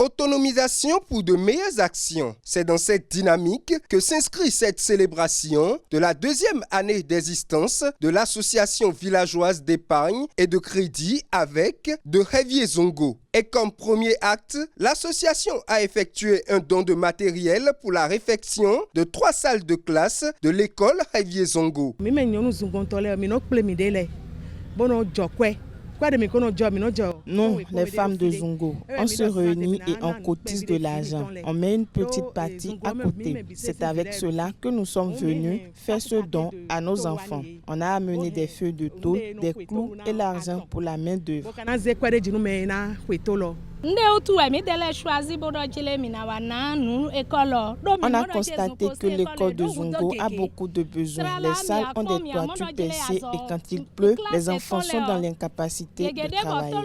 Autonomisation pour de meilleures actions. C'est dans cette dynamique que s'inscrit cette célébration de la deuxième année d'existence de l'association villageoise d'épargne et de crédit avec de Revier Zongo. Et comme premier acte, l'association a effectué un don de matériel pour la réfection de 3 salles de classe de l'école Revier Zongo. Nous, les femmes de Zongo, on se réunit et on cotise de l'argent. On met une petite partie à côté. C'est avec cela que nous sommes venus faire ce don à nos enfants. On a amené des feuilles de tôle, des clous et l'argent pour la main-d'œuvre. On a constaté que l'école de Zongo a beaucoup de besoins. Les salles ont des toitures percées et quand il pleut, les enfants sont dans l'incapacité de travailler.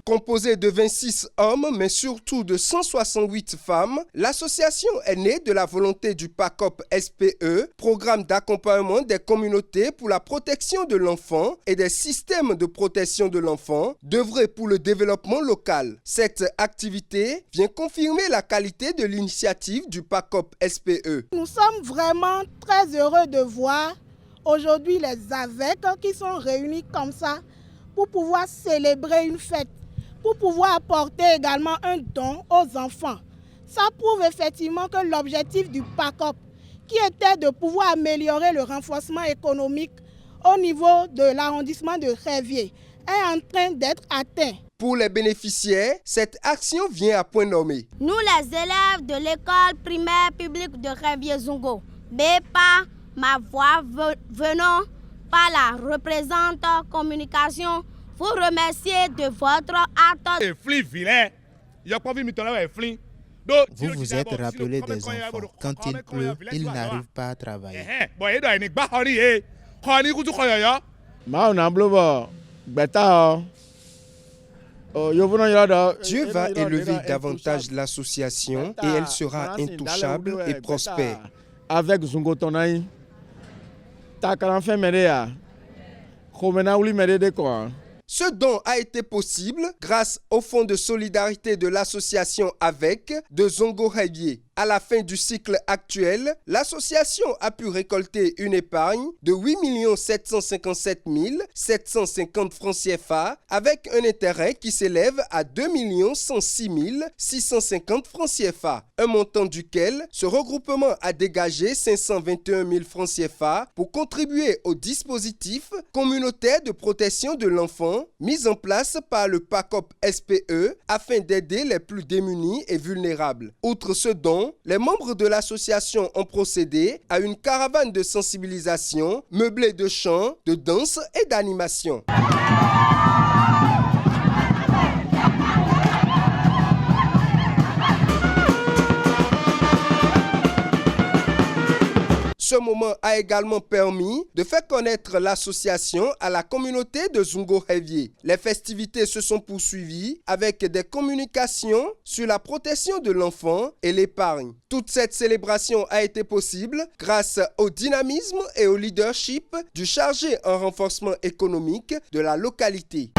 Composée de 26 hommes, mais surtout de 168 femmes, l'association est née de la volonté du PACOP SPE, programme d'accompagnement des communautés pour la protection de l'enfant et des systèmes de protection de l'enfant, d'œuvrer pour le développement local. Cette activité vient confirmer la qualité de l'initiative du PACOP SPE. Nous sommes vraiment très heureux de voir aujourd'hui les AVEC qui sont réunis comme ça pour pouvoir célébrer une fête, pour pouvoir apporter également un don aux enfants. Ça prouve effectivement que l'objectif du PACOP, qui était de pouvoir améliorer le renforcement économique au niveau de l'arrondissement de Revier, est en train d'être atteint. Pour les bénéficiaires, cette action vient à point nommé. Nous, les élèves de l'école primaire publique de Revier Zongo, BEPA, ma voix venant par la représentante communication, vous remercier de votre acte. Vous vous êtes rappelé des enfants. Quand il pleut, ils n'arrivent pas à travailler. Dieu va élever davantage l'association et elle sera intouchable et prospère. Avec Zongo Tonaï, ce don a été possible grâce au fonds de solidarité de l'association AVEC de Zongo Revier. À la fin du cycle actuel, l'association a pu récolter une épargne de 8 757 750 francs CFA avec un intérêt qui s'élève à 2 106 650 francs CFA, un montant duquel ce regroupement a dégagé 521 000 francs CFA pour contribuer au dispositif communautaire de protection de l'enfant mis en place par le PACOP SPE afin d'aider les plus démunis et vulnérables. Outre ce don, les membres de l'association ont procédé à une caravane de sensibilisation meublée de chants, de danse et d'animation. Ce moment a également permis de faire connaître l'association à la communauté de Zongo Revier. Les festivités se sont poursuivies avec des communications sur la protection de l'enfant et l'épargne. Toute cette célébration a été possible grâce au dynamisme et au leadership du chargé en renforcement économique de la localité.